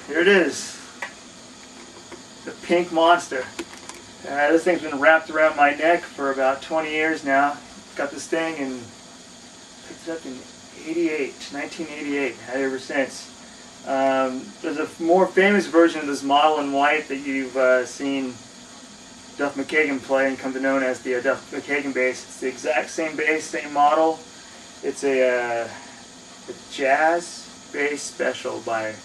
here it is. The Pink Monster. This thing's been wrapped around my neck for about 20 years now. Got this thing and picked it up in 1988. Had it ever since. There's a more famous version of this model in white that you've seen Duff McKagan play and come to know as the Duff McKagan bass. It's the exact same bass, same model. It's a jazz bass special by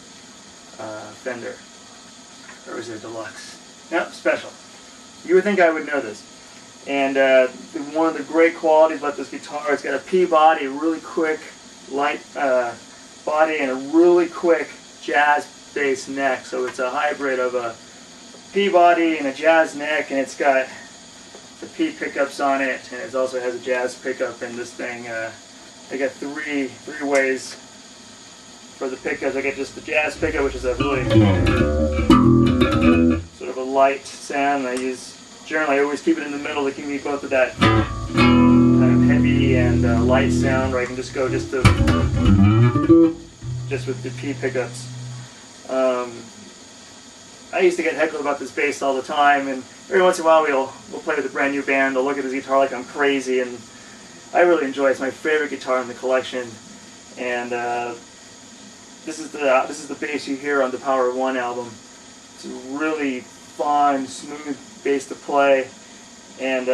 Fender. Or is it a deluxe? No, special. You would think I would know this. And one of the great qualities about this guitar, it's got a P body, really quick, light body, and a really quick jazz bass neck. So it's a hybrid of a P body and a jazz neck, and it's got the P pickups on it, and it also has a jazz pickup in this thing. I got three ways for the pickups. I get just the jazz pickup, which is a really sort of a light sound. Generally I always keep it in the middle to give me both of that kind of heavy and light sound, or I can just go just with the P pickups. I used to get heckled about this bass all the time, and every once in a while we'll play with a brand new band. They'll look at this guitar like I'm crazy, and I really enjoy it. It's my favorite guitar in the collection, and this is the bass you hear on the Power of One album. It's a really fun, smooth bass to play, and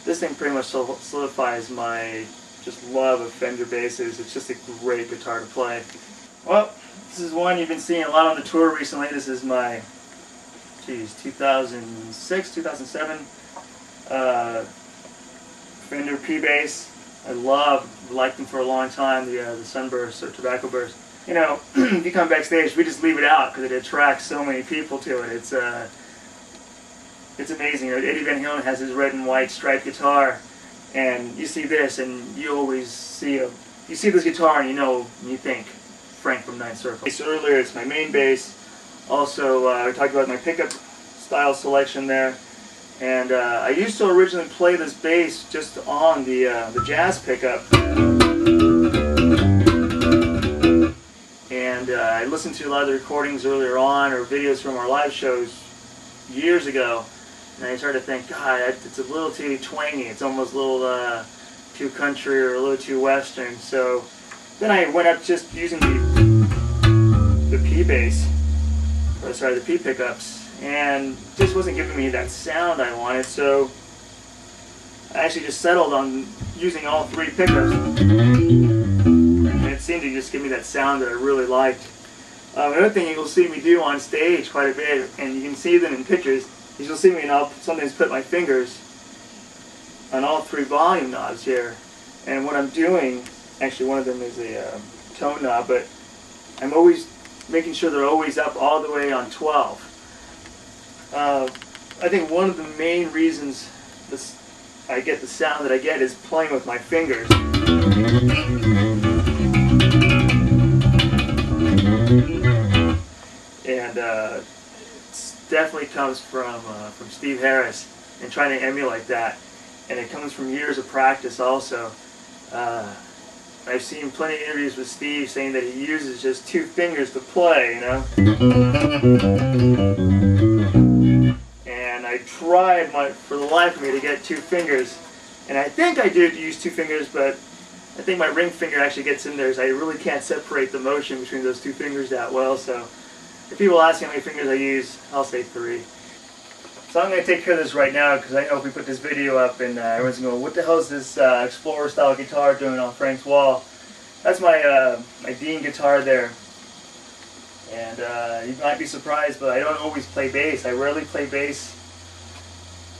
this thing pretty much solidifies my just love of Fender basses. It's just a great guitar to play. Well, this is one you've been seeing a lot on the tour recently. This is my 2006, 2007 Fender P bass. I liked them for a long time, the Sunburst or Tobacco Burst. You know, if you come backstage, we just leave it out because it attracts so many people to it. It's amazing. You know, Eddie Van Halen has his red and white striped guitar, and you see this, and you always see this guitar, and you think Frank from Ninth Circle. Earlier, it's my main bass. Also, I talked about my pickup style selection there, and I used to originally play this bass just on the jazz pickup, and I listened to a lot of the recordings earlier on, or videos from our live shows years ago, and I started to think, God, it's a little too twangy. It's almost a little too country or a little too western. So then I went up just using the P bass, or sorry, the P pickups, and just wasn't giving me that sound I wanted. So I actually just settled on using all three pickups, and it seemed to just give me that sound that I really liked. Another thing you'll see me do on stage quite a bit, and you can see them in pictures, is you'll see me and I'll sometimes put my fingers on all three volume knobs here. And what I'm doing, actually one of them is a tone knob, but I'm always making sure they're always up all the way on 12. I think one of the main reasons I get the sound that I get is playing with my fingers. And it definitely comes from Steve Harris and trying to emulate that, and it comes from years of practice also. I've seen plenty of interviews with Steve saying that he uses just two fingers to play, And I tried for the life of me to get two fingers, and I think I did use two fingers, but I think my ring finger actually gets in there, so I really can't separate the motion between those two fingers that well. So if people ask me how many fingers I use, I'll say 3. So I'm going to take care of this right now, because I know if we put this video up and everyone's going to go, what the hell is this Explorer style guitar doing on Frank's wall? That's my my Dean guitar there. And you might be surprised, but I don't always play bass. I rarely play bass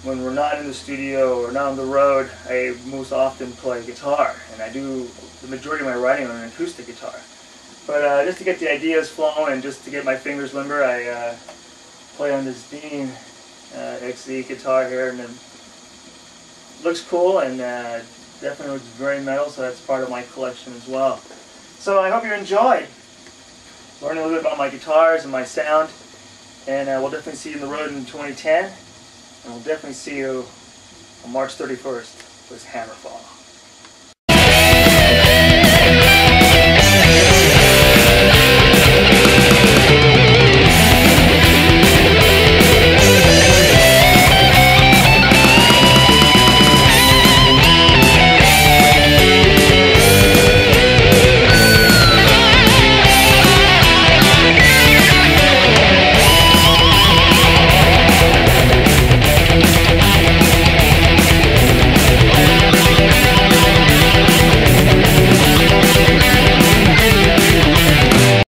when we're not in the studio or not on the road. I most often play guitar, and I do the majority of my writing on an acoustic guitar. But just to get the ideas flowing and just to get my fingers limber, I play on this Dean XZ guitar here, and it looks cool, and definitely looks very metal, so that's part of my collection as well. So I hope you enjoyed learning a little bit about my guitars and my sound, and we'll definitely see you on the road in 2010, and we'll definitely see you on March 31st with Hammerfall.